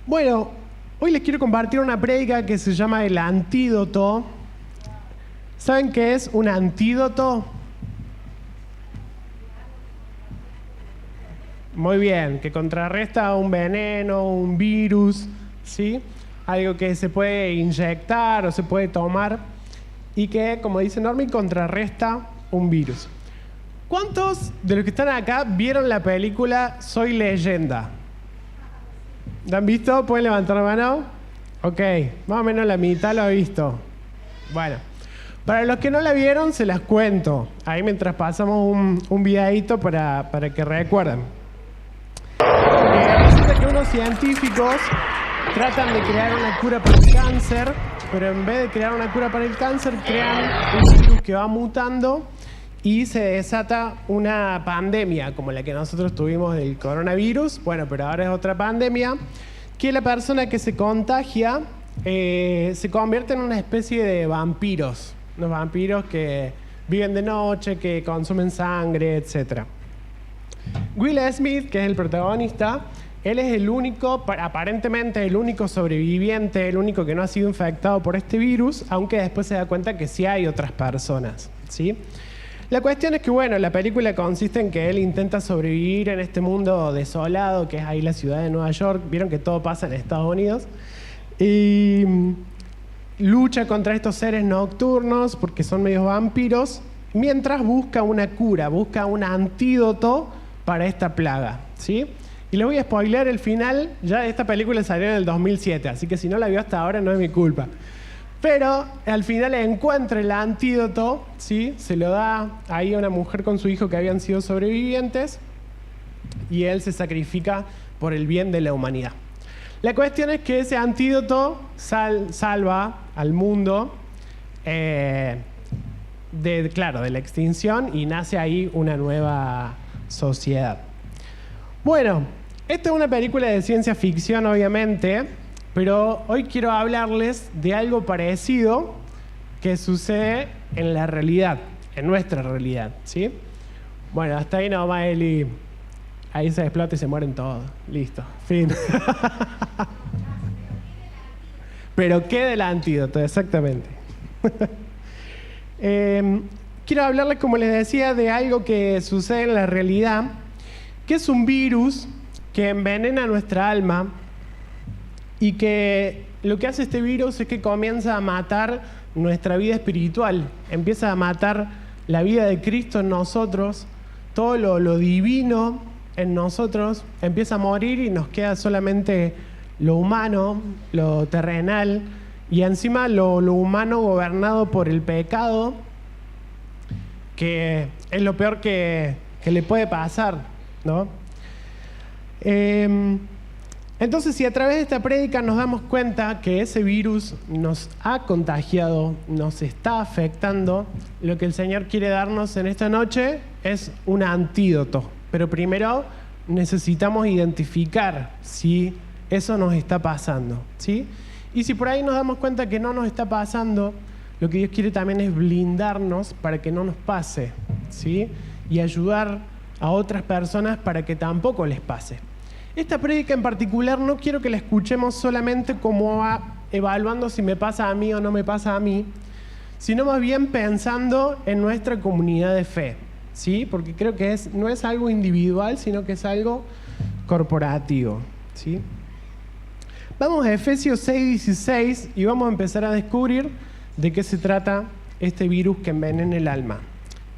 Bueno, hoy les quiero compartir una prédica que se llama El Antídoto. ¿Saben qué es un antídoto? Muy bien, que contrarresta un veneno, un virus, ¿sí? Algo que se puede inyectar o se puede tomar y que, como dice Normi, contrarresta un virus. ¿Cuántos de los que están acá vieron la película Soy Leyenda? ¿La han visto? ¿Pueden levantar la mano? Ok, más o menos la mitad lo ha visto. Bueno, para los que no la vieron, se las cuento. Ahí mientras pasamos un videíto para que recuerden. Resulta que unos científicos tratan de crear una cura para el cáncer, pero en vez de crear una cura para el cáncer, crean un virus que va mutando y se desata una pandemia, como la que nosotros tuvimos del coronavirus. Bueno, pero ahora es otra pandemia, que la persona que se contagia se convierte en una especie de vampiros. Unos vampiros que viven de noche, que consumen sangre, etc. Will Smith, que es el protagonista, él es el único, aparentemente el único sobreviviente, el único que no ha sido infectado por este virus, aunque después se da cuenta que sí hay otras personas, ¿sí? La cuestión es que, bueno, la película consiste en que él intenta sobrevivir en este mundo desolado, que es ahí la ciudad de Nueva York. Vieron que todo pasa en Estados Unidos. Y lucha contra estos seres nocturnos, porque son medios vampiros, mientras busca una cura, busca un antídoto para esta plaga, ¿sí? Y les voy a spoilear el final. Ya esta película salió en el 2007, así que si no la vio hasta ahora no es mi culpa. Pero al final encuentra el antídoto, ¿sí? Se lo da ahí a una mujer con su hijo que habían sido sobrevivientes y él se sacrifica por el bien de la humanidad. La cuestión es que ese antídoto salva al mundo de la extinción y nace ahí una nueva sociedad. Bueno, esta es una película de ciencia ficción, obviamente, pero hoy quiero hablarles de algo parecido que sucede en la realidad, en nuestra realidad, ¿sí? Bueno, hasta ahí nomás, Eli. Ahí se explota y se mueren todos. Listo, fin. Pero ¿qué del antídoto? Exactamente. Quiero hablarles, como les decía, de algo que sucede en la realidad, que es un virus que envenena nuestra alma y que lo que hace este virus es que comienza a matar nuestra vida espiritual, empieza a matar la vida de Cristo en nosotros, todo lo divino en nosotros empieza a morir y nos queda solamente lo humano, lo terrenal y encima lo humano gobernado por el pecado, que es lo peor que le puede pasar, ¿no? Entonces, si a través de esta prédica nos damos cuenta que ese virus nos ha contagiado, nos está afectando, lo que el Señor quiere darnos en esta noche es un antídoto. Pero primero necesitamos identificar si eso nos está pasando, ¿sí? Y si por ahí nos damos cuenta que no nos está pasando, lo que Dios quiere también es blindarnos para que no nos pase, ¿sí? Y ayudar a otras personas para que tampoco les pase. Esta prédica en particular no quiero que la escuchemos solamente como evaluando si me pasa a mí o no me pasa a mí, sino más bien pensando en nuestra comunidad de fe, ¿sí? Porque creo que no es algo individual, sino que es algo corporativo, ¿sí? Vamos a Efesios 6:16 y vamos a empezar a descubrir de qué se trata este virus que envenena el alma.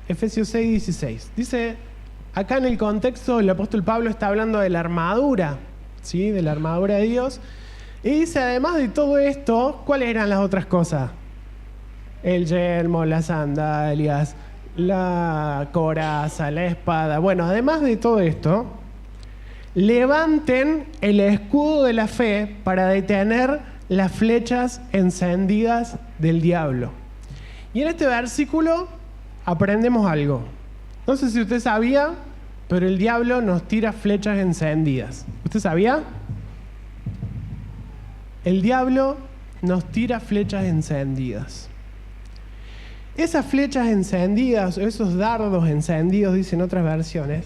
Efesios 6:16. Dice, acá en el contexto el apóstol Pablo está hablando de la armadura, ¿sí? De la armadura de Dios. Y dice, además de todo esto, ¿cuáles eran las otras cosas? El yelmo, las sandalias, la coraza, la espada. Bueno, además de todo esto, levanten el escudo de la fe para detener las flechas encendidas del diablo. Y en este versículo aprendemos algo. No sé si usted sabía, pero el diablo nos tira flechas encendidas. ¿Usted sabía? El diablo nos tira flechas encendidas. Esas flechas encendidas, o esos dardos encendidos, dicen otras versiones,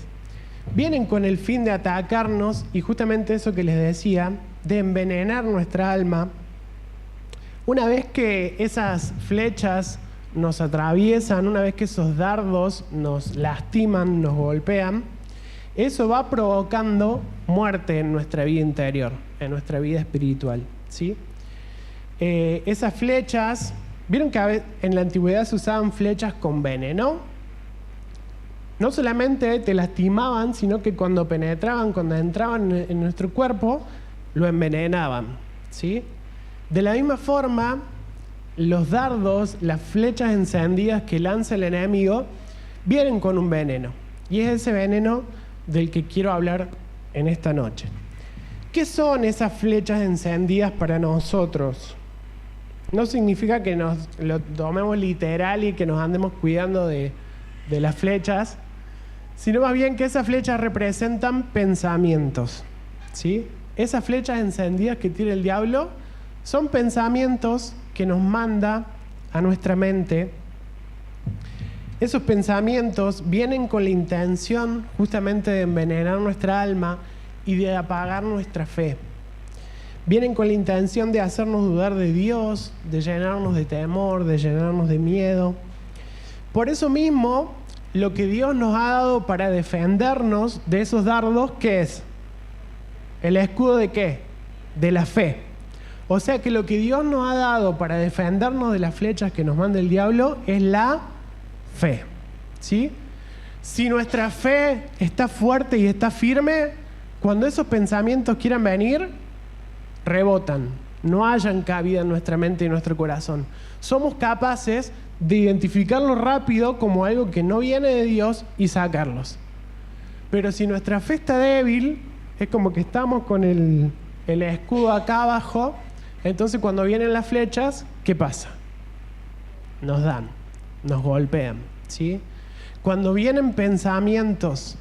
vienen con el fin de atacarnos, y justamente eso que les decía, de envenenar nuestra alma, una vez que esas flechas nos atraviesan, una vez que esos dardos nos lastiman, nos golpean, eso va provocando muerte en nuestra vida interior, en nuestra vida espiritual, ¿sí? Esas flechas, ¿vieron que en la antigüedad se usaban flechas con veneno? No solamente te lastimaban, sino que cuando penetraban, cuando entraban en nuestro cuerpo, lo envenenaban, ¿sí? De la misma forma, los dardos, las flechas encendidas que lanza el enemigo, vienen con un veneno. Y es ese veneno del que quiero hablar en esta noche. ¿Qué son esas flechas encendidas para nosotros? No significa que nos lo tomemos literal y que nos andemos cuidando de las flechas, sino más bien que esas flechas representan pensamientos, ¿sí? Esas flechas encendidas que tira el diablo son pensamientos que nos manda a nuestra mente. Esos pensamientos vienen con la intención justamente de envenenar nuestra alma y de apagar nuestra fe. Vienen con la intención de hacernos dudar de Dios, de llenarnos de temor, de llenarnos de miedo. Por eso mismo, lo que Dios nos ha dado para defendernos de esos dardos, ¿qué es? ¿El escudo de qué? De la fe. O sea que lo que Dios nos ha dado para defendernos de las flechas que nos manda el diablo es la fe, ¿sí? Si nuestra fe está fuerte y está firme, cuando esos pensamientos quieran venir, rebotan, no hayan cabida en nuestra mente y nuestro corazón. Somos capaces de identificarlo rápido como algo que no viene de Dios y sacarlos. Pero si nuestra fe está débil, es como que estamos con el escudo acá abajo, entonces cuando vienen las flechas, ¿qué pasa? Nos dan, nos golpean, ¿sí? Cuando vienen pensamientos,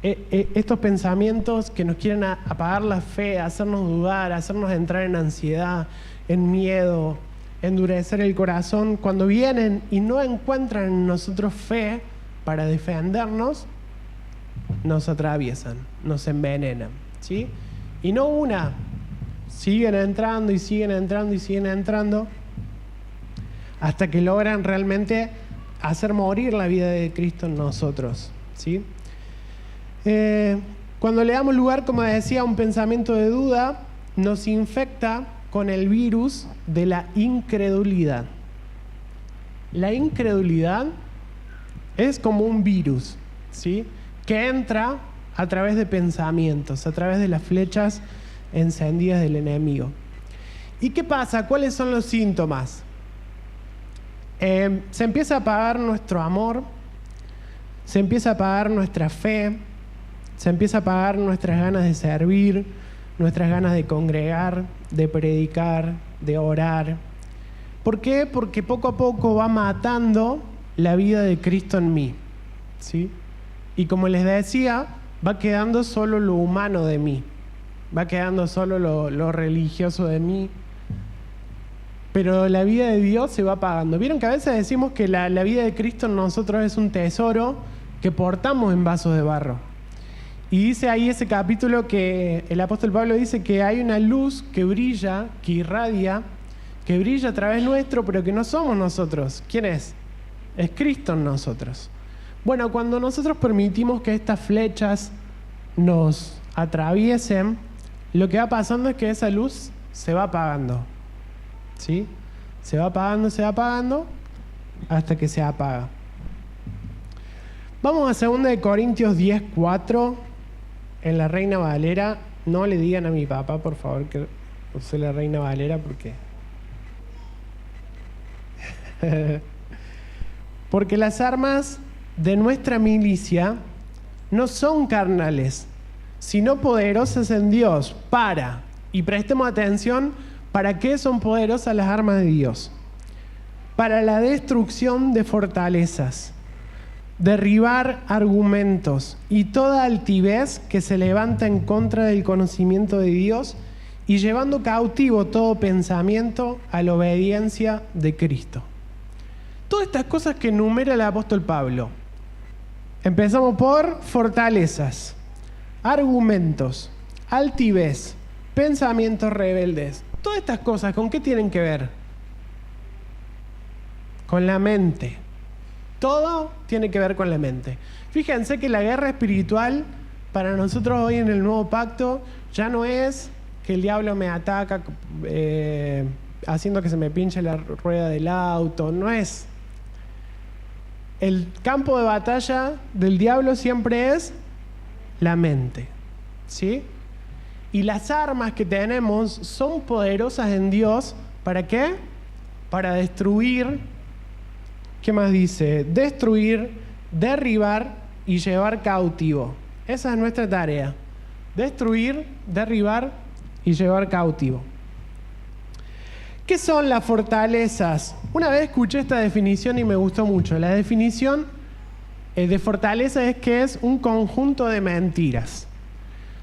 estos pensamientos que nos quieren apagar la fe, hacernos dudar, hacernos entrar en ansiedad, en miedo, endurecer el corazón, cuando vienen y no encuentran en nosotros fe para defendernos, nos atraviesan, nos envenenan, ¿sí? Y no una, siguen entrando y siguen entrando y siguen entrando hasta que logran realmente hacer morir la vida de Cristo en nosotros, ¿sí? Cuando le damos lugar, como decía, a un pensamiento de duda, nos infecta con el virus de la incredulidad. La incredulidad es como un virus, ¿sí? Que entra a través de pensamientos, a través de las flechas encendidas del enemigo. ¿Y qué pasa? ¿Cuáles son los síntomas? Se empieza a apagar nuestro amor, se empieza a apagar nuestra fe, se empieza a apagar nuestras ganas de servir, nuestras ganas de congregar, de predicar, de orar. ¿Por qué? Porque poco a poco va matando la vida de Cristo en mí, ¿sí? Y como les decía, va quedando solo lo humano de mí, va quedando solo lo religioso de mí, pero la vida de Dios se va apagando. ¿Vieron que a veces decimos que la vida de Cristo en nosotros es un tesoro que portamos en vasos de barro? Y dice ahí ese capítulo que el apóstol Pablo dice que hay una luz que brilla, que irradia, que brilla a través nuestro, pero que no somos nosotros. ¿Quién es? Es Cristo en nosotros. Bueno, cuando nosotros permitimos que estas flechas nos atraviesen, lo que va pasando es que esa luz se va apagando, ¿sí? Se va apagando hasta que se apaga. Vamos a 2 Corintios 10:4 en la Reina Valera. No le digan a mi papá, por favor, que use la Reina Valera porque porque las armas de nuestra milicia no son carnales, sino poderosas en Dios y prestemos atención, ¿para qué son poderosas las armas de Dios? Para la destrucción de fortalezas, derribar argumentos y toda altivez que se levanta en contra del conocimiento de Dios y llevando cautivo todo pensamiento a la obediencia de Cristo. Todas estas cosas que enumera el apóstol Pablo. Empezamos por fortalezas, argumentos, altivez, pensamientos rebeldes. Todas estas cosas, ¿con qué tienen que ver? Con la mente. Todo tiene que ver con la mente. Fíjense que la guerra espiritual para nosotros hoy en el nuevo pacto ya no es que el diablo me ataca haciendo que se me pinche la rueda del auto. No es. El campo de batalla del diablo siempre es la mente. ¿Sí? Y las armas que tenemos son poderosas en Dios. ¿Para qué? Para destruir. ¿Qué más dice? Destruir, derribar y llevar cautivo. Esa es nuestra tarea. Destruir, derribar y llevar cautivo. ¿Qué son las fortalezas? Una vez escuché esta definición y me gustó mucho. La definición de fortaleza es que es un conjunto de mentiras.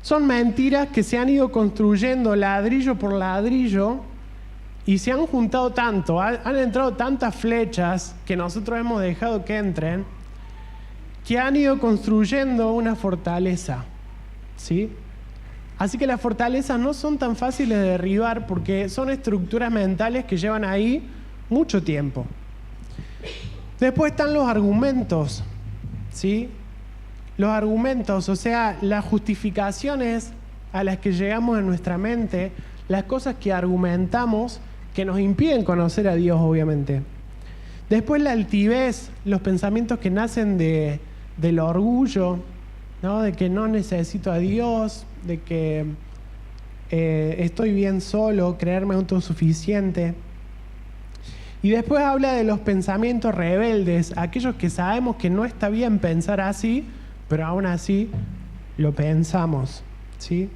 Son mentiras que se han ido construyendo ladrillo por ladrillo y se han juntado tanto, han entrado tantas flechas que nosotros hemos dejado que entren, que han ido construyendo una fortaleza, ¿sí? Así que las fortalezas no son tan fáciles de derribar porque son estructuras mentales que llevan ahí mucho tiempo. Después están los argumentos, ¿sí? Los argumentos, o sea, las justificaciones a las que llegamos en nuestra mente, las cosas que argumentamos que nos impiden conocer a Dios, obviamente. Después la altivez, los pensamientos que nacen del orgullo, ¿no? De que no necesito a Dios, de que estoy bien solo, creerme autosuficiente. Y después habla de los pensamientos rebeldes, aquellos que sabemos que no está bien pensar así, pero aún así lo pensamos, ¿sí?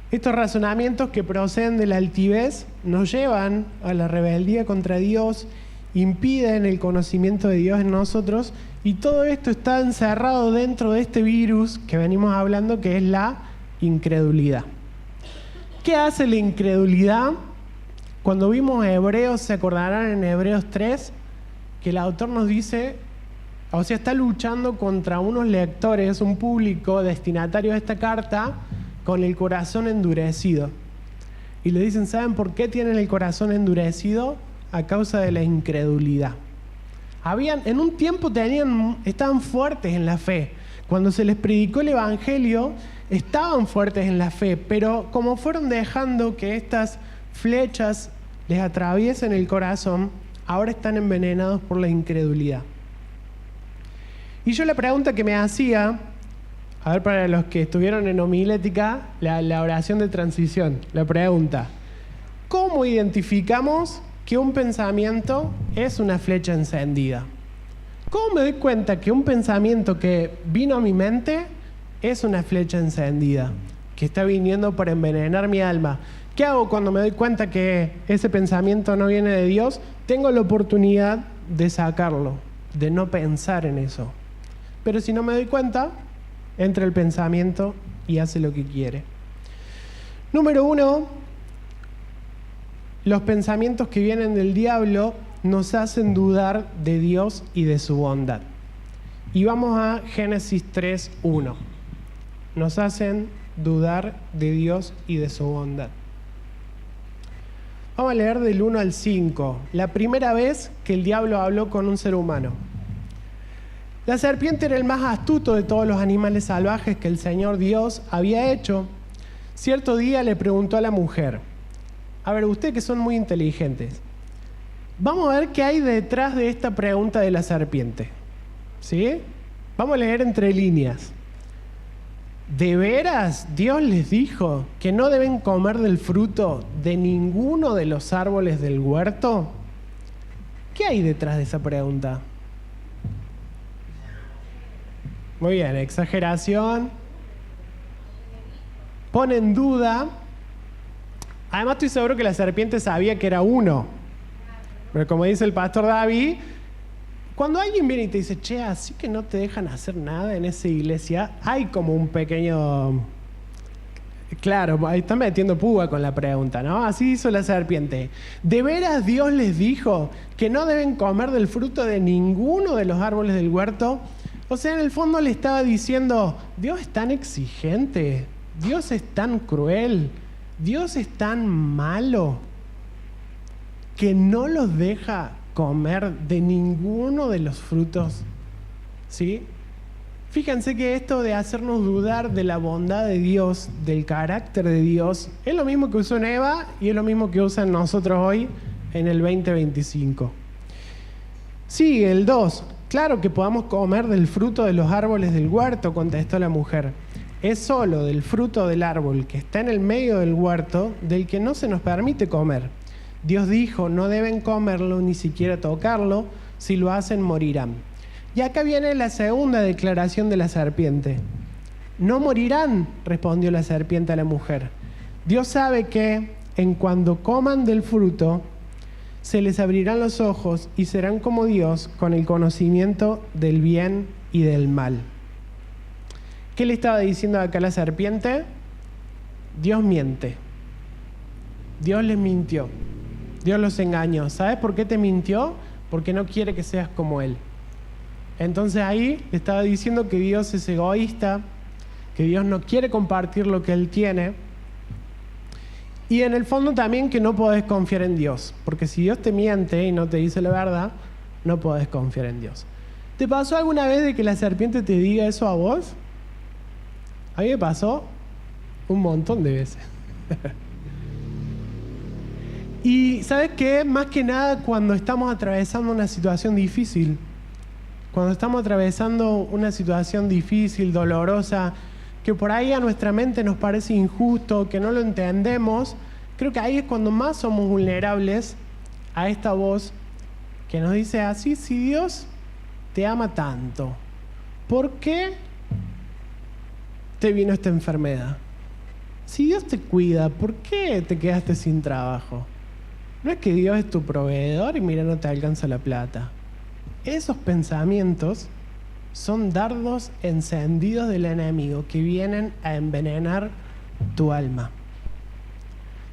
Estos razonamientos que proceden de la altivez nos llevan a la rebeldía contra Dios, impiden el conocimiento de Dios en nosotros, y todo esto está encerrado dentro de este virus que venimos hablando, que es la incredulidad. ¿Qué hace la incredulidad? Cuando vimos Hebreos, se acordarán en Hebreos 3, que el autor nos dice, o sea, está luchando contra unos lectores, un público destinatario de esta carta, con el corazón endurecido. Y le dicen, ¿saben por qué tienen el corazón endurecido? A causa de la incredulidad. En un tiempo estaban fuertes en la fe. Cuando se les predicó el Evangelio, estaban fuertes en la fe, pero como fueron dejando que estas flechas les atraviesen el corazón, ahora están envenenados por la incredulidad. Y yo la pregunta que me hacía, a ver, para los que estuvieron en homilética, la oración de transición, la pregunta, ¿cómo identificamos que un pensamiento es una flecha encendida? ¿Cómo me doy cuenta que un pensamiento que vino a mi mente es una flecha encendida, que está viniendo para envenenar mi alma? ¿Qué hago cuando me doy cuenta que ese pensamiento no viene de Dios? Tengo la oportunidad de sacarlo, de no pensar en eso. Pero si no me doy cuenta, entra el pensamiento y hace lo que quiere. Número 1, los pensamientos que vienen del diablo nos hacen dudar de Dios y de su bondad. Y vamos a Génesis 3:1. Nos hacen dudar de Dios y de su bondad. Vamos a leer del 1 al 5. La primera vez que el diablo habló con un ser humano. La serpiente era el más astuto de todos los animales salvajes que el Señor Dios había hecho. Cierto día le preguntó a la mujer, a ver, ustedes que son muy inteligentes, vamos a ver qué hay detrás de esta pregunta de la serpiente. ¿Sí? Vamos a leer entre líneas. ¿De veras Dios les dijo que no deben comer del fruto de ninguno de los árboles del huerto? ¿Qué hay detrás de esa pregunta? Muy bien, exageración. Pone en duda. Además estoy seguro que la serpiente sabía que era uno. Pero como dice el pastor David, cuando alguien viene y te dice, che, así que no te dejan hacer nada en esa iglesia, hay como un pequeño... Claro, ahí está metiendo púa con la pregunta, ¿no? Así hizo la serpiente. ¿De veras Dios les dijo que no deben comer del fruto de ninguno de los árboles del huerto? O sea, en el fondo le estaba diciendo, Dios es tan exigente, Dios es tan cruel, Dios es tan malo, que no los deja comer de ninguno de los frutos. ¿Sí? Fíjense que esto de hacernos dudar de la bondad de Dios, del carácter de Dios, es lo mismo que usó en Eva y es lo mismo que usan nosotros hoy en el 2025. Sí, el 2. Claro que podamos comer del fruto de los árboles del huerto, contestó la mujer. Es solo del fruto del árbol que está en el medio del huerto del que no se nos permite comer. Dios dijo, no deben comerlo ni siquiera tocarlo, si lo hacen morirán. Y acá viene la segunda declaración de la serpiente. No morirán, respondió la serpiente a la mujer. Dios sabe que en cuando coman del fruto, se les abrirán los ojos y serán como Dios con el conocimiento del bien y del mal. ¿Qué le estaba diciendo acá la serpiente? Dios miente. Dios les mintió. Dios los engañó. ¿Sabes por qué te mintió? Porque no quiere que seas como Él. Entonces ahí le estaba diciendo que Dios es egoísta, que Dios no quiere compartir lo que Él tiene. Y en el fondo también que no podés confiar en Dios. Porque si Dios te miente y no te dice la verdad, no podés confiar en Dios. ¿Te pasó alguna vez de que la serpiente te diga eso a vos? A mí me pasó un montón de veces. Y ¿sabes qué? Más que nada cuando estamos atravesando una situación difícil. Cuando estamos atravesando una situación difícil, dolorosa, que por ahí a nuestra mente nos parece injusto, que no lo entendemos, creo que ahí es cuando más somos vulnerables a esta voz que nos dice así, si Dios te ama tanto, ¿por qué te vino esta enfermedad? Si Dios te cuida, ¿por qué te quedaste sin trabajo? No es que Dios es tu proveedor y mira, no te alcanza la plata. Esos pensamientos son dardos encendidos del enemigo que vienen a envenenar tu alma.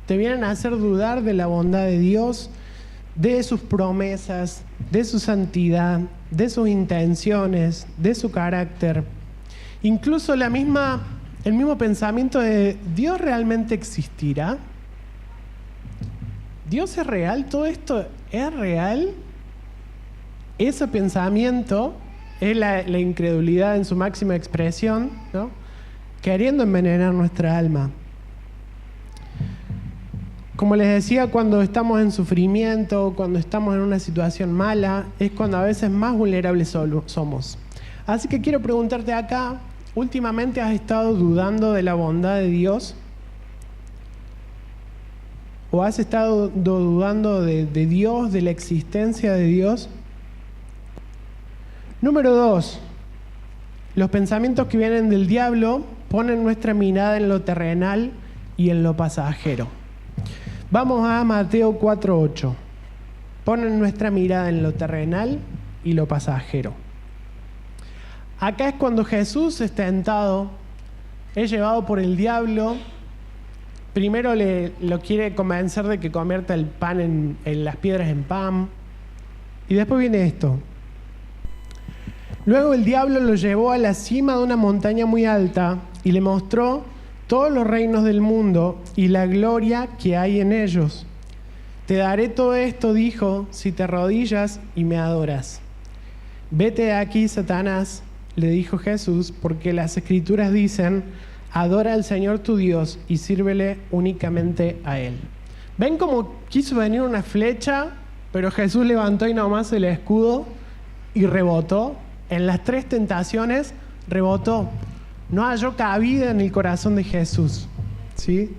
Te vienen a hacer dudar de la bondad de Dios, de sus promesas, de su santidad, de sus intenciones, de su carácter. Incluso el mismo pensamiento de ¿Dios realmente existirá? ¿Dios es real? ¿Todo esto es real? Ese pensamiento es la incredulidad en su máxima expresión, ¿no? Queriendo envenenar nuestra alma. Como les decía, cuando estamos en sufrimiento, cuando estamos en una situación mala, es cuando a veces más vulnerables somos. Así que quiero preguntarte acá, ¿últimamente has estado dudando de la bondad de Dios? ¿O has estado dudando de Dios, de la existencia de Dios? Número 2. Los pensamientos que vienen del diablo ponen nuestra mirada en lo terrenal y en lo pasajero. Vamos a Mateo 4:8. Ponen nuestra mirada en lo terrenal y lo pasajero. Acá es cuando Jesús es tentado, es llevado por el diablo. Primero lo quiere convencer de que convierta el pan en las piedras en pan. Y después viene esto. Luego el diablo lo llevó a la cima de una montaña muy alta y le mostró todos los reinos del mundo y la gloria que hay en ellos. Te daré todo esto, dijo, si te arrodillas y me adoras. Vete de aquí, Satanás, le dijo Jesús, porque las Escrituras dicen, adora al Señor tu Dios y sírvele únicamente a Él. ¿Ven cómo quiso venir una flecha, pero Jesús levantó y nomás el escudo y rebotó? En las 3 tentaciones rebotó. No halló cabida en el corazón de Jesús, ¿sí?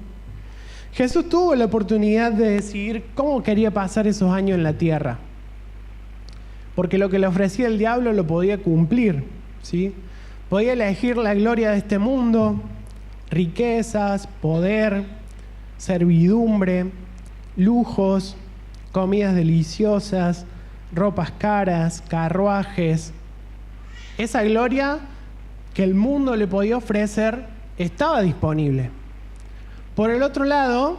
Jesús tuvo la oportunidad de decidir cómo quería pasar esos años en la tierra. Porque lo que le ofrecía el diablo lo podía cumplir, ¿sí? Podía elegir la gloria de este mundo, riquezas, poder, servidumbre, lujos, comidas deliciosas, ropas caras, carruajes. Esa gloria que el mundo le podía ofrecer estaba disponible. Por el otro lado,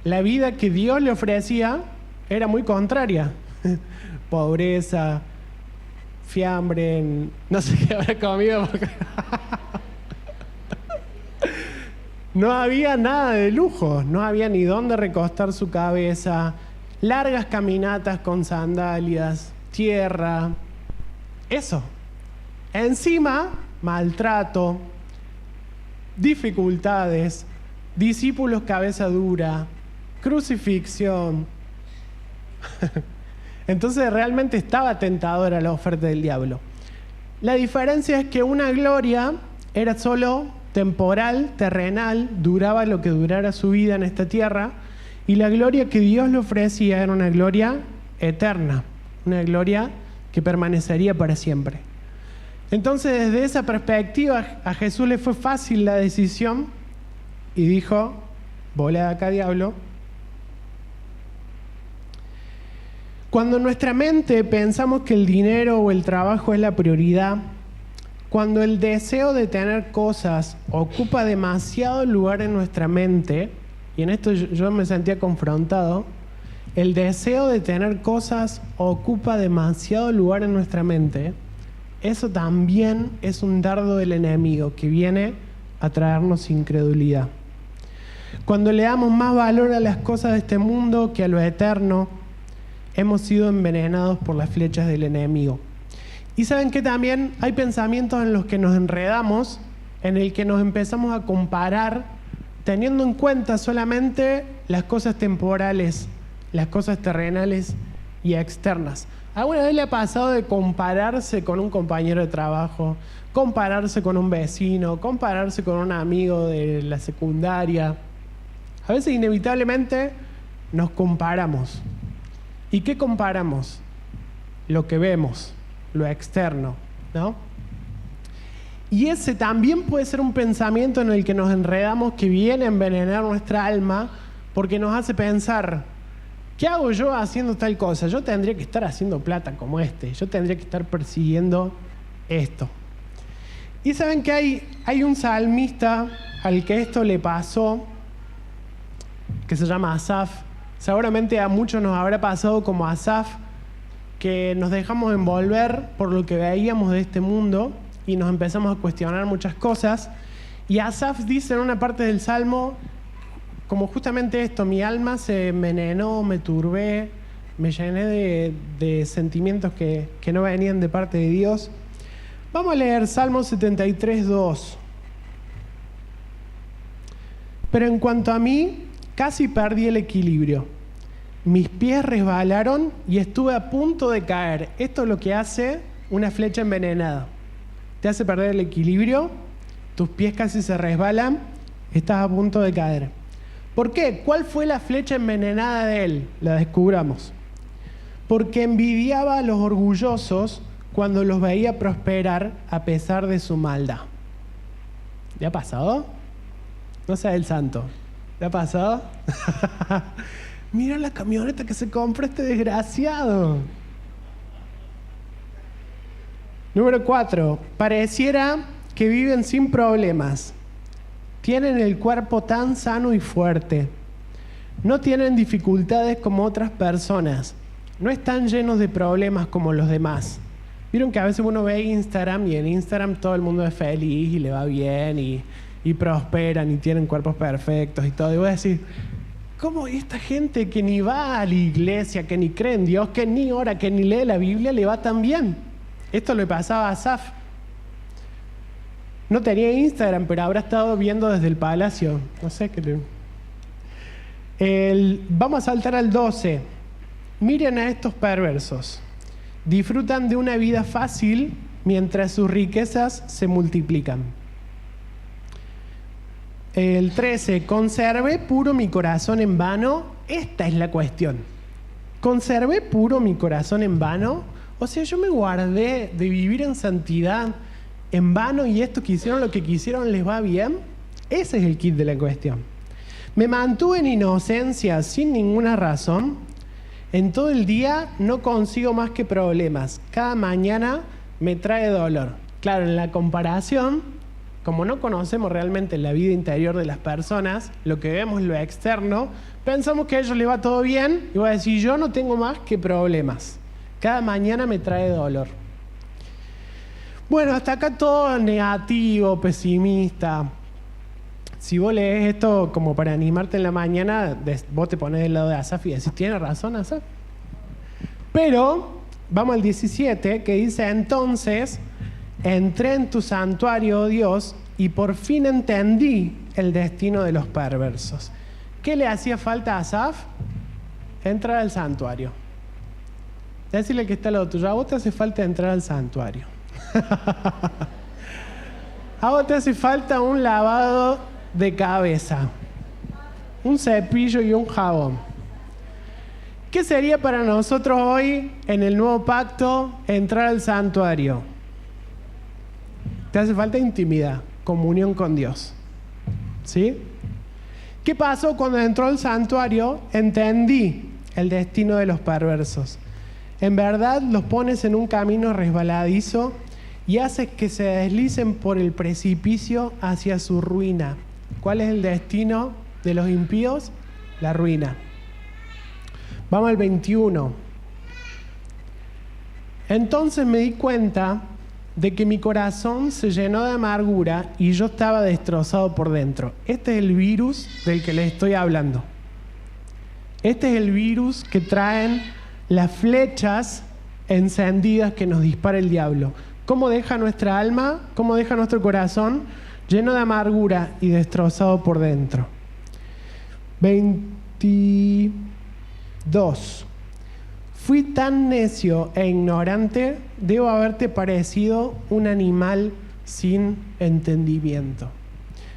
la vida que Dios le ofrecía era muy contraria. Pobreza, fiambre, no sé qué habrá comido. Porque no había nada de lujo, no había ni dónde recostar su cabeza, largas caminatas con sandalias, tierra, eso. Encima, maltrato, dificultades, discípulos cabeza dura, crucifixión. Entonces realmente estaba tentadora la oferta del diablo. La diferencia es que una gloria era solo temporal, terrenal, duraba lo que durara su vida en esta tierra, y la gloria que Dios le ofrecía era una gloria eterna, una gloria que permanecería para siempre. Entonces, desde esa perspectiva, a Jesús le fue fácil la decisión y dijo: bola de acá, diablo. Cuando en nuestra mente pensamos que el dinero o el trabajo es la prioridad, cuando el deseo de tener cosas ocupa demasiado lugar en nuestra mente, y en esto yo me sentía confrontado, el deseo de tener cosas ocupa demasiado lugar en nuestra mente, eso también es un dardo del enemigo que viene a traernos incredulidad. Cuando le damos más valor a las cosas de este mundo que a lo eterno, hemos sido envenenados por las flechas del enemigo. Y saben que también hay pensamientos en los que nos enredamos, en el que nos empezamos a comparar, teniendo en cuenta solamente las cosas temporales, las cosas terrenales y externas. ¿Alguna vez le ha pasado de compararse con un compañero de trabajo, compararse con un vecino, compararse con un amigo de la secundaria? A veces inevitablemente nos comparamos. ¿Y qué comparamos? Lo que vemos, lo externo, ¿no? Y ese también puede ser un pensamiento en el que nos enredamos, que viene a envenenar nuestra alma, porque nos hace pensar: ¿qué hago yo haciendo tal cosa? Yo tendría que estar haciendo plata como este. Yo tendría que estar persiguiendo esto. Y saben que hay un salmista al que esto le pasó, que se llama Asaf. Seguramente a muchos nos habrá pasado como a Asaf, que nos dejamos envolver por lo que veíamos de este mundo y nos empezamos a cuestionar muchas cosas. Y Asaf dice en una parte del Salmo, como justamente esto: mi alma se envenenó, me turbé, me llené de sentimientos que no venían de parte de Dios. Vamos a leer Salmo 73, 2. Pero en cuanto a mí, casi perdí el equilibrio. Mis pies resbalaron y estuve a punto de caer. Esto es lo que hace una flecha envenenada. Te hace perder el equilibrio, tus pies casi se resbalan, estás a punto de caer. ¿Por qué? ¿Cuál fue la flecha envenenada de él? La descubramos. Porque envidiaba a los orgullosos cuando los veía prosperar a pesar de su maldad. ¿Le ha pasado? No sea el santo. ¿Le ha pasado? Mira la camioneta que se compró este desgraciado. Número 4. Pareciera que viven sin problemas. Tienen el cuerpo tan sano y fuerte. No tienen dificultades como otras personas. No están llenos de problemas como los demás. Vieron que a veces uno ve Instagram y en Instagram todo el mundo es feliz y le va bien y prosperan y tienen cuerpos perfectos y todo. Y voy a decir: ¿cómo esta gente que ni va a la iglesia, que ni cree en Dios, que ni ora, que ni lee la Biblia, le va tan bien? Esto le pasaba a Asaf. No tenía Instagram, pero habrá estado viendo desde el palacio. No sé qué. Vamos a saltar al 12. Miren a estos perversos. Disfrutan de una vida fácil mientras sus riquezas se multiplican. El 13. ¿Conservé puro mi corazón en vano? Esta es la cuestión. ¿Conservé puro mi corazón en vano? O sea, yo me guardé de vivir en santidad en vano y estos que hicieron lo que quisieron les va bien. Ese es el kit de la cuestión. Me mantuve en inocencia sin ninguna razón. En todo el día no consigo más que problemas. Cada mañana me trae dolor. Claro, en la comparación, como no conocemos realmente la vida interior de las personas, lo que vemos es lo externo, pensamos que a ellos les va todo bien y voy a decir: yo no tengo más que problemas. Cada mañana me trae dolor. Bueno, hasta acá todo negativo, pesimista. Si vos lees esto como para animarte en la mañana, vos te pones del lado de Asaf y decís, ¿tiene razón Asaf? Pero vamos al 17, que dice, entonces entré en tu santuario, oh Dios, y por fin entendí el destino de los perversos. ¿Qué le hacía falta a Asaf? Entrar al santuario. Decirle que está al lado tuyo, a vos te hace falta entrar al santuario. A vos te hace falta un lavado de cabeza, un cepillo y un jabón. ¿Qué sería para nosotros hoy, en el nuevo pacto, entrar al santuario? Te hace falta intimidad, comunión con Dios. ¿Sí? ¿Qué pasó cuando entró al santuario? Entendí el destino de los perversos. En verdad los pones en un camino resbaladizo y haces que se deslicen por el precipicio hacia su ruina. ¿Cuál es el destino de los impíos? La ruina. Vamos al 21. Entonces me di cuenta de que mi corazón se llenó de amargura y yo estaba destrozado por dentro. Este es el virus del que les estoy hablando. Este es el virus que traen las flechas encendidas que nos dispara el diablo. ¿Cómo deja nuestra alma? ¿Cómo deja nuestro corazón? Lleno de amargura y destrozado por dentro. 22. Fui tan necio e ignorante, debo haberte parecido un animal sin entendimiento.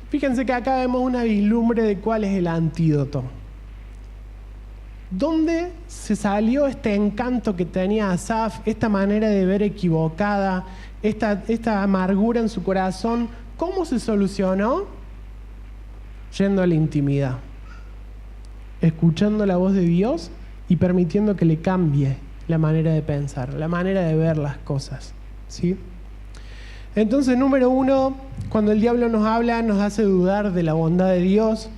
Fíjense que acá vemos una vislumbre de cuál es el antídoto. ¿Dónde se salió este encanto que tenía Asaf, esta manera de ver equivocada, esta amargura en su corazón? ¿Cómo se solucionó? Yendo a la intimidad, escuchando la voz de Dios y permitiendo que le cambie la manera de pensar, la manera de ver las cosas, ¿sí? Entonces, número 1, cuando el diablo nos habla, nos hace dudar de la bondad de Dios.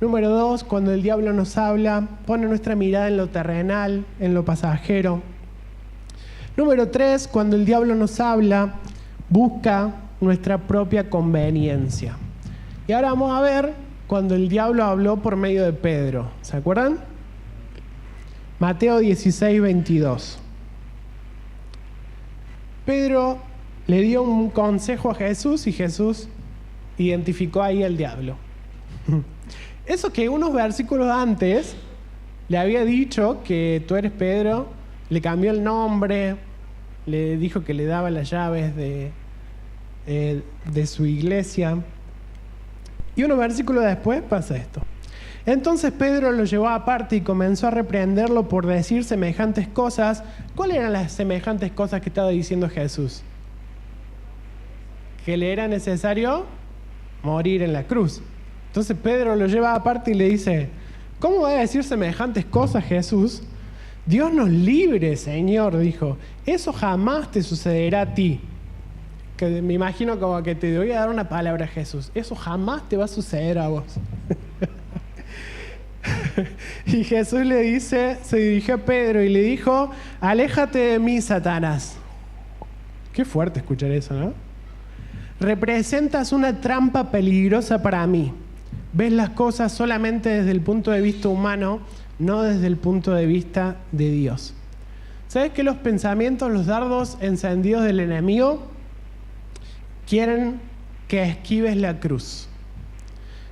Número 2, cuando el diablo nos habla, pone nuestra mirada en lo terrenal, en lo pasajero. Número 3, cuando el diablo nos habla, busca nuestra propia conveniencia. Y ahora vamos a ver cuando el diablo habló por medio de Pedro. ¿Se acuerdan? Mateo 16, 22. Pedro le dio un consejo a Jesús y Jesús identificó ahí al diablo. Eso que unos versículos antes le había dicho que tú eres Pedro, le cambió el nombre, le dijo que le daba las llaves de su iglesia. Y unos versículos después pasa esto. Entonces Pedro lo llevó aparte y comenzó a reprenderlo por decir semejantes cosas. ¿Cuáles eran las semejantes cosas que estaba diciendo Jesús? Que le era necesario morir en la cruz. Entonces Pedro lo lleva aparte y le dice, ¿cómo va a decir semejantes cosas Jesús? Dios nos libre, Señor, dijo. Eso jamás te sucederá a ti. Que me imagino como que te voy a dar una palabra, Jesús. Eso jamás te va a suceder a vos. Y Jesús le dice, se dirigió a Pedro y le dijo, aléjate de mí, Satanás. Qué fuerte escuchar eso, ¿no? Representas una trampa peligrosa para mí. Ves las cosas solamente desde el punto de vista humano, no desde el punto de vista de Dios. ¿Sabes que los pensamientos, los dardos encendidos del enemigo quieren que esquives la cruz?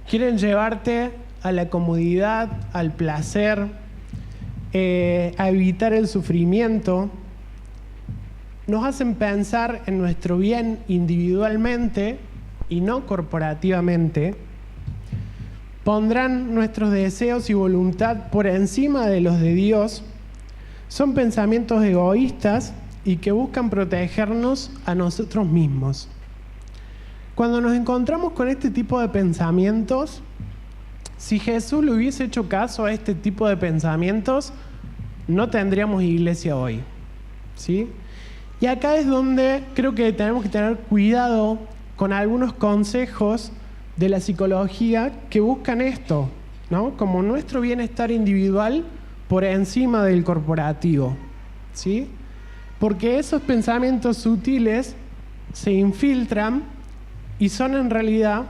Quieren llevarte a la comodidad, al placer, a evitar el sufrimiento. Nos hacen pensar en nuestro bien individualmente y no corporativamente. Pondrán nuestros deseos y voluntad por encima de los de Dios. Son pensamientos egoístas y que buscan protegernos a nosotros mismos. Cuando nos encontramos con este tipo de pensamientos, si Jesús le hubiese hecho caso a este tipo de pensamientos, no tendríamos iglesia hoy, ¿sí? Y acá es donde creo que tenemos que tener cuidado con algunos consejos de la psicología que buscan esto, ¿no? Como nuestro bienestar individual por encima del corporativo, ¿sí? Porque esos pensamientos sutiles se infiltran y son en realidad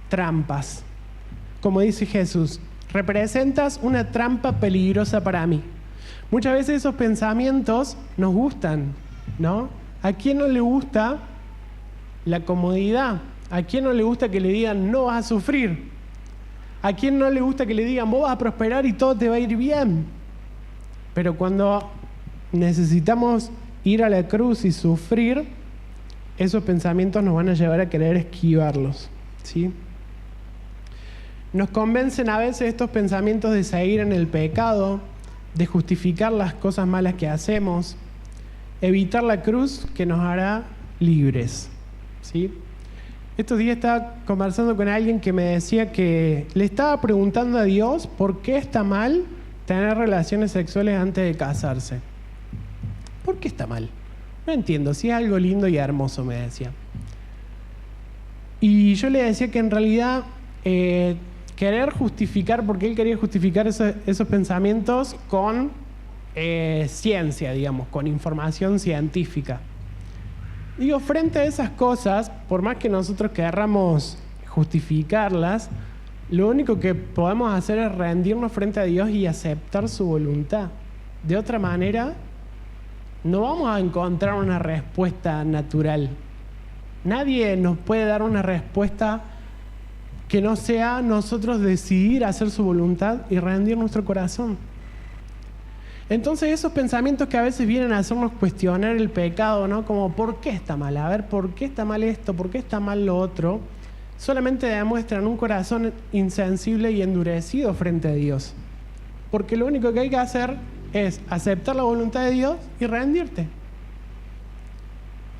trampas. Como dice Jesús, representas una trampa peligrosa para mí. Muchas veces esos pensamientos nos gustan, ¿no? ¿A quién no le gusta la comodidad? ¿A quién no le gusta que le digan no vas a sufrir? ¿A quién no le gusta que le digan vos vas a prosperar y todo te va a ir bien? Pero cuando necesitamos ir a la cruz y sufrir, esos pensamientos nos van a llevar a querer esquivarlos, ¿sí? Nos convencen a veces estos pensamientos de seguir en el pecado, de justificar las cosas malas que hacemos, evitar la cruz que nos hará libres, ¿sí? Estos días estaba conversando con alguien que me decía que le estaba preguntando a Dios por qué está mal tener relaciones sexuales antes de casarse. ¿Por qué está mal? No entiendo, si es algo lindo y hermoso, me decía. Y yo le decía que en realidad querer justificar, porque él quería justificar esos pensamientos con ciencia, digamos, con información científica. Digo, frente a esas cosas, por más que nosotros querramos justificarlas, lo único que podemos hacer es rendirnos frente a Dios y aceptar su voluntad. De otra manera, no vamos a encontrar una respuesta natural. Nadie nos puede dar una respuesta que no sea nosotros decidir hacer su voluntad y rendir nuestro corazón. Entonces esos pensamientos que a veces vienen a hacernos cuestionar el pecado, ¿no? Como ¿por qué está mal? A ver, ¿por qué está mal esto? ¿Por qué está mal lo otro? Solamente demuestran un corazón insensible y endurecido frente a Dios. Porque lo único que hay que hacer es aceptar la voluntad de Dios y rendirte.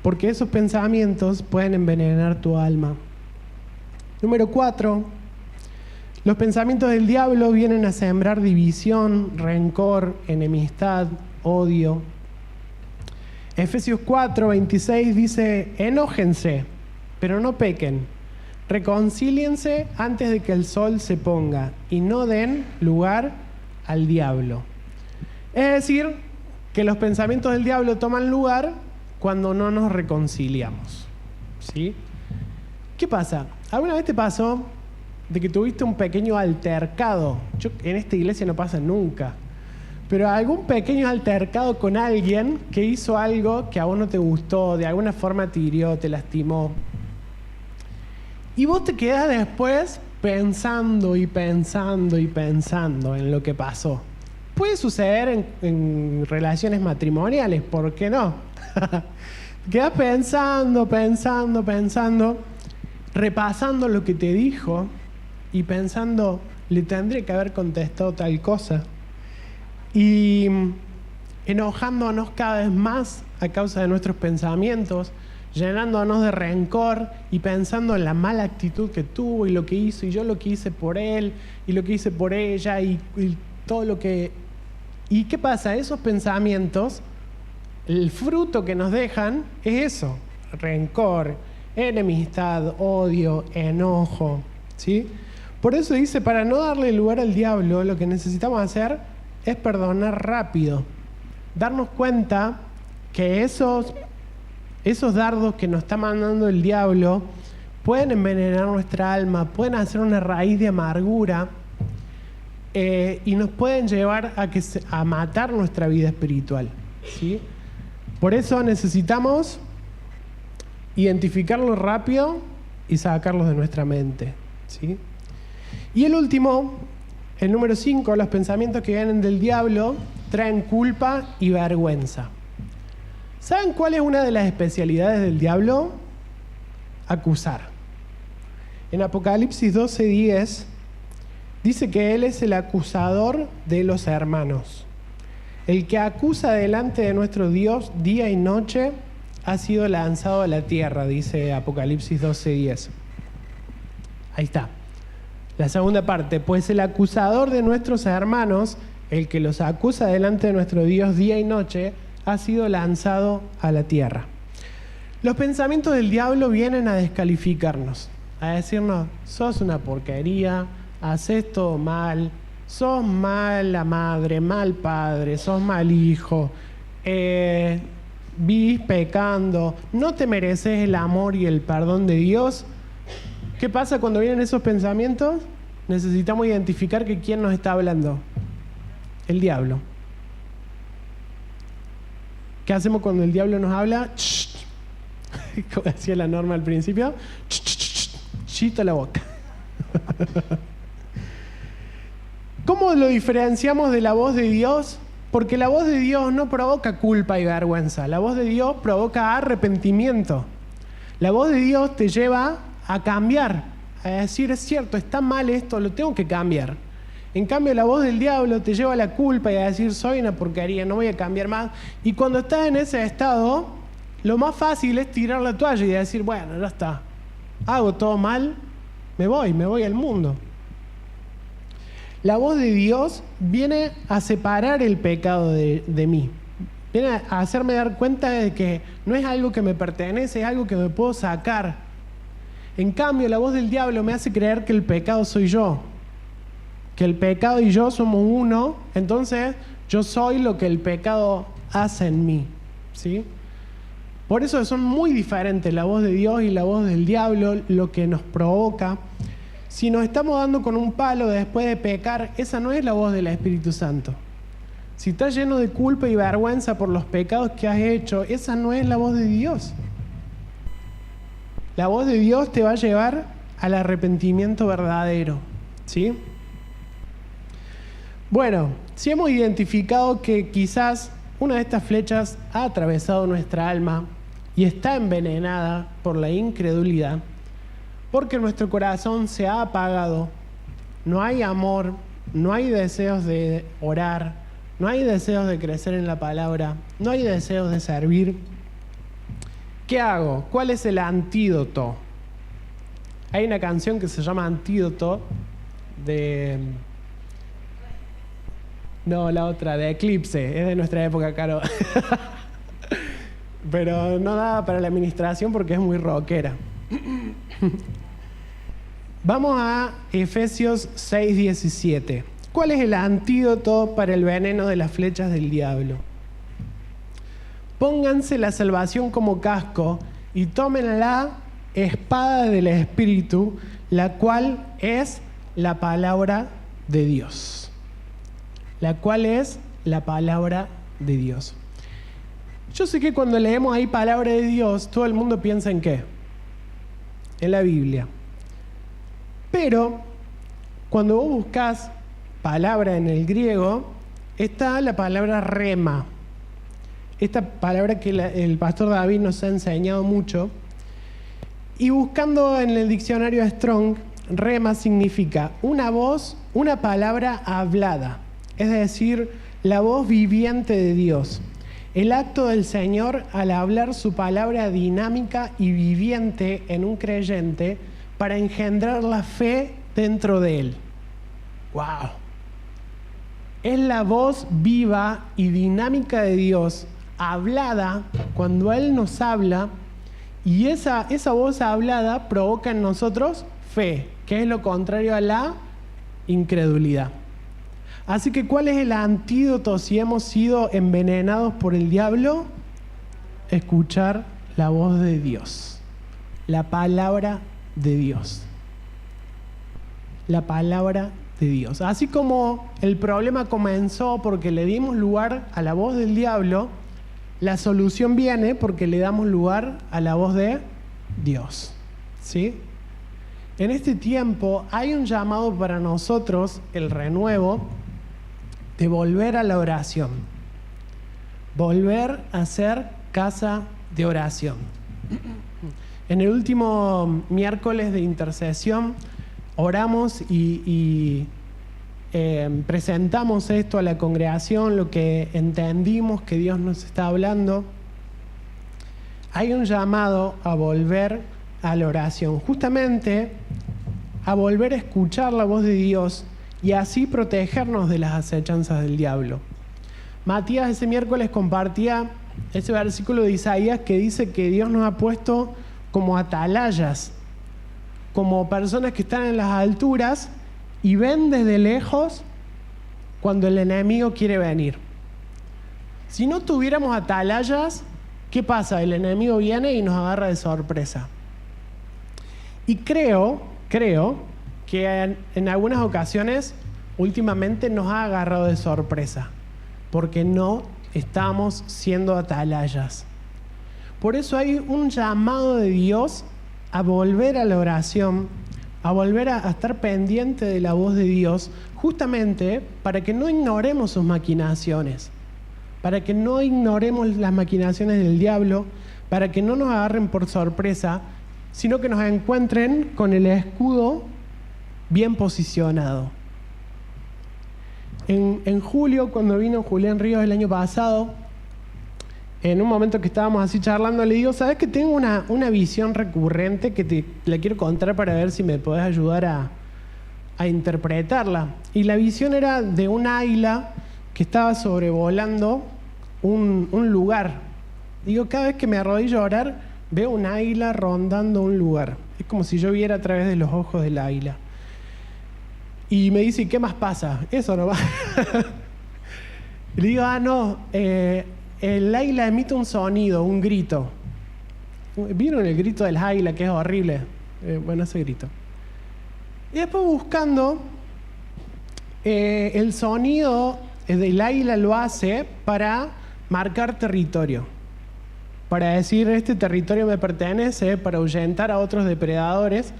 Porque esos pensamientos pueden envenenar tu alma. Número 4. Los pensamientos del diablo vienen a sembrar división, rencor, enemistad, odio. Efesios 4:26 dice: enójense, pero no pequen. Reconcíliense antes de que el sol se ponga y no den lugar al diablo. Es decir, que los pensamientos del diablo toman lugar cuando no nos reconciliamos, ¿sí? ¿Qué pasa? ¿Alguna vez te pasó de que tuviste un pequeño altercado? En esta iglesia no pasa nunca, pero algún pequeño altercado con alguien que hizo algo que a vos no te gustó, de alguna forma te hirió, te lastimó. Y vos te quedás después pensando y pensando y pensando en lo que pasó. Puede suceder en relaciones matrimoniales, ¿por qué no? Te quedás pensando, repasando lo que te dijo y pensando, le tendré que haber contestado tal cosa. Y enojándonos cada vez más a causa de nuestros pensamientos, llenándonos de rencor y pensando en la mala actitud que tuvo y lo que hizo, y yo lo que hice por él y lo que hice por ella y todo lo que... ¿Y qué pasa? Esos pensamientos, el fruto que nos dejan es eso: rencor, enemistad, odio, enojo, ¿sí? Por eso dice, para no darle lugar al diablo, lo que necesitamos hacer es perdonar rápido. Darnos cuenta que esos dardos que nos está mandando el diablo pueden envenenar nuestra alma, pueden hacer una raíz de amargura y nos pueden llevar a matar nuestra vida espiritual, ¿sí? Por eso necesitamos identificarlos rápido y sacarlos de nuestra mente, ¿sí? Y el último, el número 5, los pensamientos que vienen del diablo traen culpa y vergüenza. ¿Saben cuál es una de las especialidades del diablo? Acusar. En Apocalipsis 12:10 dice que él es el acusador de los hermanos. El que acusa delante de nuestro Dios día y noche ha sido lanzado a la tierra, dice Apocalipsis 12:10. Ahí está. La segunda parte, pues el acusador de nuestros hermanos, el que los acusa delante de nuestro Dios día y noche, ha sido lanzado a la tierra. Los pensamientos del diablo vienen a descalificarnos, a decirnos, sos una porquería, haces todo mal, sos mala madre, mal padre, sos mal hijo, vivís pecando, no te mereces el amor y el perdón de Dios. ¿Qué pasa cuando vienen esos pensamientos? Necesitamos identificar que quién nos está hablando. El diablo. ¿Qué hacemos cuando el diablo nos habla? Como decía la Norma al principio, chito la boca. ¿Cómo lo diferenciamos de la voz de Dios? Porque la voz de Dios no provoca culpa y vergüenza. La voz de Dios provoca arrepentimiento. La voz de Dios te lleva a cambiar, a decir, es cierto, está mal esto, lo tengo que cambiar. En cambio, la voz del diablo te lleva a la culpa y a decir, soy una porquería, no voy a cambiar más. Y cuando estás en ese estado, lo más fácil es tirar la toalla y decir, bueno, ya está. Hago todo mal, me voy al mundo. La voz de Dios viene a separar el pecado de mí. Viene a hacerme dar cuenta de que no es algo que me pertenece, es algo que me puedo sacar. En cambio, la voz del diablo me hace creer que el pecado soy yo. Que el pecado y yo somos uno, entonces yo soy lo que el pecado hace en mí. ¿Sí? Por eso son muy diferentes la voz de Dios y la voz del diablo, lo que nos provoca. Si nos estamos dando con un palo después de pecar, esa no es la voz del Espíritu Santo. Si estás lleno de culpa y vergüenza por los pecados que has hecho, esa no es la voz de Dios. La voz de Dios te va a llevar al arrepentimiento verdadero. ¿Sí? Bueno, si hemos identificado que quizás una de estas flechas ha atravesado nuestra alma y está envenenada por la incredulidad, porque nuestro corazón se ha apagado, no hay amor, no hay deseos de orar, no hay deseos de crecer en la palabra, no hay deseos de servir. ¿Qué hago? ¿Cuál es el antídoto? Hay una canción que se llama Antídoto de... No, la otra, de Eclipse, es de nuestra época, Caro. Pero no daba para la administración porque es muy rockera. Vamos a Efesios 6:17. ¿Cuál es el antídoto para el veneno de las flechas del diablo? Pónganse la salvación como casco y tomen la espada del Espíritu, la cual es la palabra de Dios. La cual es la palabra de Dios. Yo sé que cuando leemos ahí palabra de Dios, todo el mundo piensa en ¿qué? En la Biblia. Pero cuando vos buscas palabra en el griego, está la palabra rema. Esta palabra que el pastor David nos ha enseñado mucho. Y buscando en el diccionario Strong, rema significa una voz, una palabra hablada. Es decir, la voz viviente de Dios. El acto del Señor al hablar su palabra dinámica y viviente en un creyente para engendrar la fe dentro de él. ¡Wow! Es la voz viva y dinámica de Dios, hablada cuando Él nos habla, y esa voz hablada provoca en nosotros fe, que es lo contrario a la incredulidad. Así que, ¿cuál es el antídoto si hemos sido envenenados por el diablo? Escuchar la voz de Dios, la palabra de Dios. La palabra de Dios. Así como el problema comenzó porque le dimos lugar a la voz del diablo, la solución viene porque le damos lugar a la voz de Dios. ¿Sí? En este tiempo hay un llamado para nosotros, el renuevo, de volver a la oración. Volver a ser casa de oración. En el último miércoles de intercesión oramos y presentamos esto a la congregación, lo que entendimos que Dios nos está hablando. Hay un llamado a volver a la oración, justamente a volver a escuchar la voz de Dios y así protegernos de las acechanzas del diablo. Matías ese miércoles compartía ese versículo de Isaías que dice que Dios nos ha puesto como atalayas, como personas que están en las alturas y ven desde lejos cuando el enemigo quiere venir. Si no tuviéramos atalayas, ¿qué pasa? El enemigo viene y nos agarra de sorpresa. Y creo que en algunas ocasiones últimamente nos ha agarrado de sorpresa, porque no estamos siendo atalayas. Por eso hay un llamado de Dios a volver a la oración, a volver a estar pendiente de la voz de Dios, justamente para que no ignoremos sus maquinaciones, para que no ignoremos las maquinaciones del diablo, para que no nos agarren por sorpresa, sino que nos encuentren con el escudo bien posicionado. En julio, cuando vino Julián Ríos el año pasado, en un momento que estábamos así charlando, le digo, ¿sabes que tengo una visión recurrente que te la quiero contar para ver si me podés ayudar a interpretarla? Y la visión era de un águila que estaba sobrevolando un lugar. Digo, cada vez que me arrodillo a orar, veo un águila rondando un lugar. Es como si yo viera a través de los ojos del águila. Y me dice, ¿qué más pasa? Eso no va. Le digo, no, el águila emite un sonido, un grito. ¿Vieron el grito del águila, que es horrible? Bueno, ese grito. Y después buscando, el sonido del águila lo hace para marcar territorio. Para decir, este territorio me pertenece, para ahuyentar a otros depredadores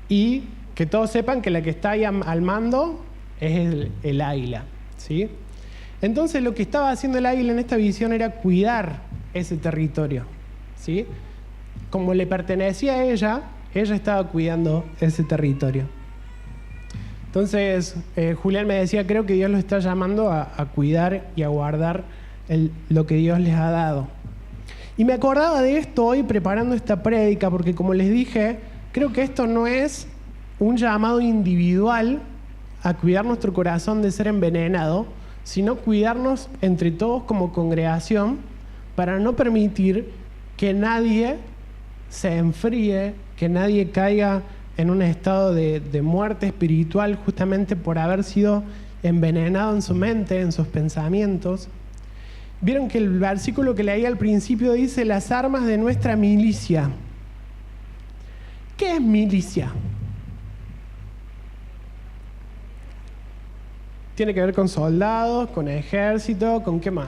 y que todos sepan que la que está ahí al mando es el águila, ¿sí? Entonces lo que estaba haciendo el águila en esta visión era cuidar ese territorio, ¿sí? Como le pertenecía a ella estaba cuidando ese territorio. Entonces Julián me decía, creo que Dios los está llamando a cuidar y a guardar lo que Dios les ha dado. Y me acordaba de esto hoy preparando esta prédica, porque como les dije, creo que esto no es un llamado individual a cuidar nuestro corazón de ser envenenado, sino cuidarnos entre todos como congregación para no permitir que nadie se enfríe, que nadie caiga en un estado de muerte espiritual justamente por haber sido envenenado en su mente, en sus pensamientos. Vieron que el versículo que leí al principio dice las armas de nuestra milicia. ¿Qué es milicia? Tiene que ver con soldados, con ejército, ¿con qué más?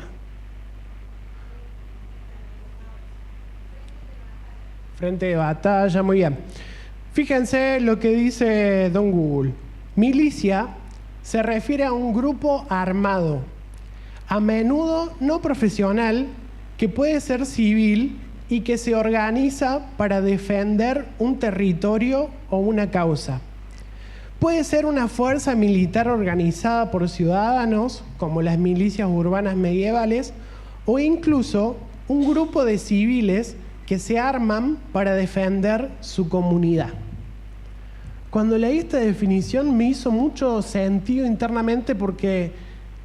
Frente de batalla, muy bien. Fíjense lo que dice Don Google. Milicia se refiere a un grupo armado, a menudo no profesional, que puede ser civil y que se organiza para defender un territorio o una causa. Puede ser una fuerza militar organizada por ciudadanos, como las milicias urbanas medievales, o incluso un grupo de civiles que se arman para defender su comunidad. Cuando leí esta definición me hizo mucho sentido internamente porque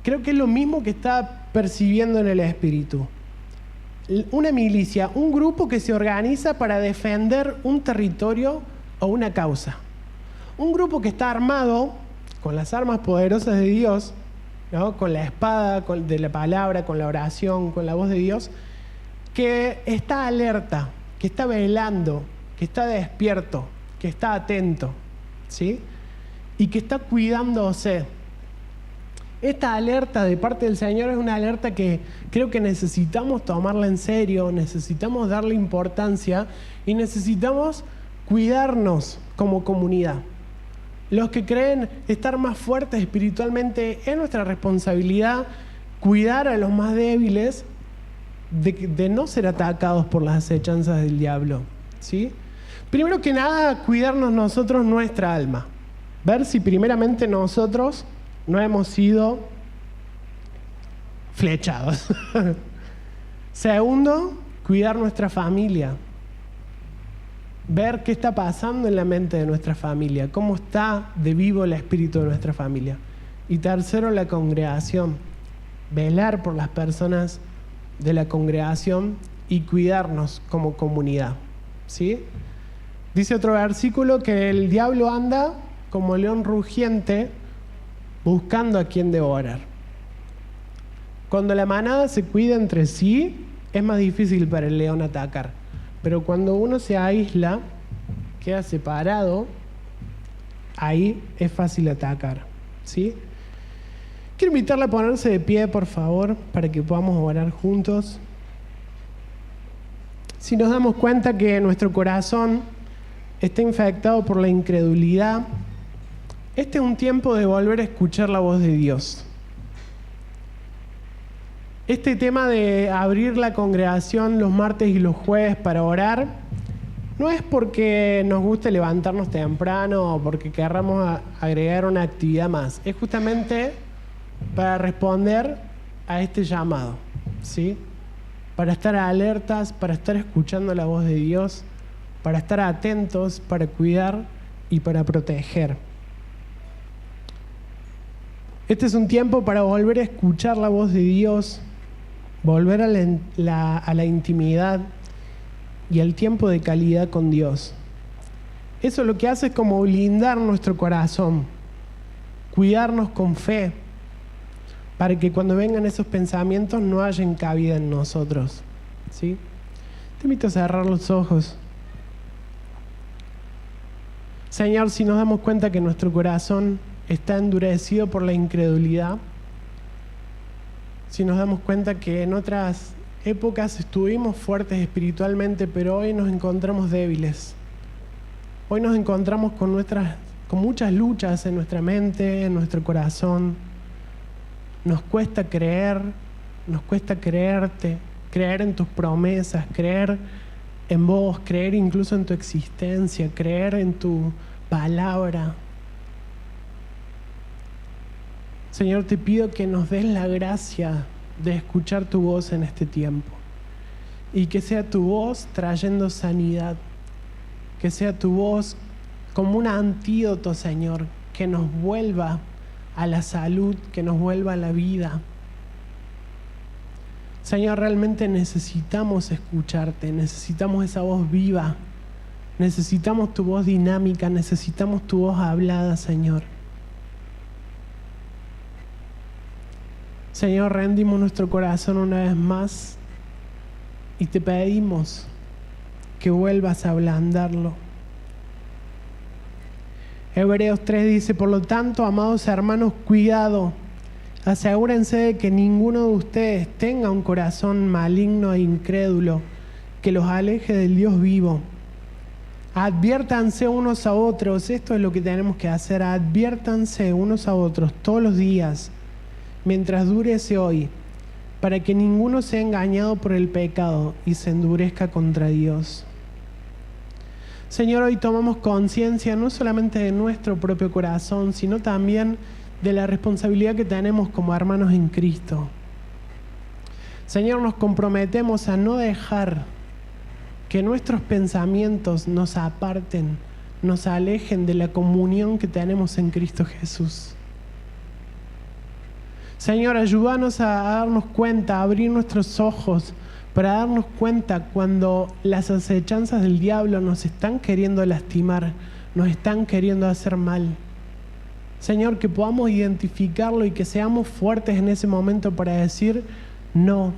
creo que es lo mismo que estaba percibiendo en el espíritu. Una milicia, un grupo que se organiza para defender un territorio o una causa. Un grupo que está armado con las armas poderosas de Dios, ¿no? Con la espada de la palabra, con la oración, con la voz de Dios, que está alerta, que está velando, que está despierto, que está atento, ¿sí? Y que está cuidándose. Esta alerta de parte del Señor es una alerta que creo que necesitamos tomarla en serio, necesitamos darle importancia y necesitamos cuidarnos como comunidad. Los que creen estar más fuertes espiritualmente, es nuestra responsabilidad cuidar a los más débiles de no ser atacados por las acechanzas del diablo, ¿sí? Primero que nada, cuidarnos nosotros nuestra alma. Ver si primeramente nosotros no hemos sido flechados. Segundo, cuidar nuestra familia. Ver qué está pasando en la mente de nuestra familia, cómo está de vivo el espíritu de nuestra familia. Y tercero, la congregación. Velar por las personas de la congregación y cuidarnos como comunidad, ¿sí? Dice otro versículo que el diablo anda como león rugiente buscando a quien devorar. Cuando la manada se cuida entre sí, es más difícil para el león atacar. Pero cuando uno se aísla, queda separado, ahí es fácil atacar, ¿sí? Quiero invitarle a ponerse de pie, por favor, para que podamos orar juntos. Si nos damos cuenta que nuestro corazón está infectado por la incredulidad, este es un tiempo de volver a escuchar la voz de Dios. Este tema de abrir la congregación los martes y los jueves para orar no es porque nos guste levantarnos temprano o porque querramos agregar una actividad más. Es justamente para responder a este llamado, ¿sí? Para estar alertas, para estar escuchando la voz de Dios, para estar atentos, para cuidar y para proteger. Este es un tiempo para volver a escuchar la voz de Dios, volver a la intimidad y al tiempo de calidad con Dios. Eso lo que hace es como blindar nuestro corazón, cuidarnos con fe, para que cuando vengan esos pensamientos no hayan cabida en nosotros, ¿sí? Te invito a cerrar los ojos. Señor, si nos damos cuenta que nuestro corazón está endurecido por la incredulidad, si nos damos cuenta que en otras épocas estuvimos fuertes espiritualmente, pero hoy nos encontramos débiles. Hoy nos encontramos con muchas luchas en nuestra mente, en nuestro corazón. Nos cuesta creer, nos cuesta creerte, creer en tus promesas, creer en vos, creer incluso en tu existencia, creer en tu palabra. Señor, te pido que nos des la gracia de escuchar tu voz en este tiempo y que sea tu voz trayendo sanidad, que sea tu voz como un antídoto, Señor, que nos vuelva a la salud, que nos vuelva a la vida. Señor, realmente necesitamos escucharte, necesitamos esa voz viva, necesitamos tu voz dinámica, necesitamos tu voz hablada, Señor. Señor, rendimos nuestro corazón una vez más y te pedimos que vuelvas a ablandarlo. Hebreos 3 dice: por lo tanto, amados hermanos, cuidado, asegúrense de que ninguno de ustedes tenga un corazón maligno e incrédulo que los aleje del Dios vivo. Adviértanse unos a otros, esto es lo que tenemos que hacer, adviértanse unos a otros todos los días, mientras dure ese hoy, para que ninguno sea engañado por el pecado y se endurezca contra Dios. Señor, hoy tomamos conciencia no solamente de nuestro propio corazón, sino también de la responsabilidad que tenemos como hermanos en Cristo. Señor, nos comprometemos a no dejar que nuestros pensamientos nos aparten, nos alejen de la comunión que tenemos en Cristo Jesús. Señor, ayúdanos a darnos cuenta, a abrir nuestros ojos para darnos cuenta cuando las acechanzas del diablo nos están queriendo lastimar, nos están queriendo hacer mal. Señor, que podamos identificarlo y que seamos fuertes en ese momento para decir: no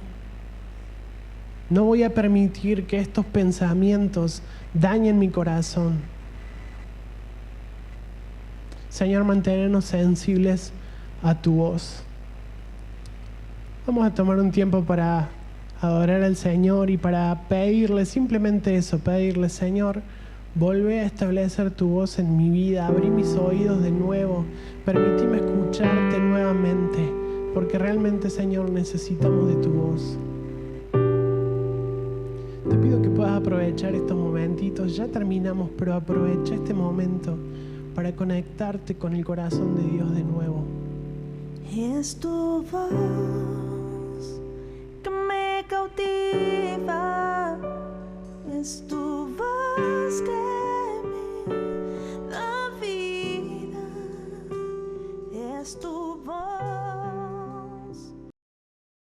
voy a permitir que estos pensamientos dañen mi corazón. Señor, mantenernos sensibles a tu voz. Vamos a tomar un tiempo para adorar al Señor y para pedirle simplemente eso, pedirle: Señor, vuelve a establecer tu voz en mi vida, abrí mis oídos de nuevo, permíteme escucharte nuevamente, porque realmente, Señor, necesitamos de tu voz. Te pido que puedas aprovechar estos momentitos, ya terminamos, pero aprovecha este momento para conectarte con el corazón de Dios de nuevo. Es tu voz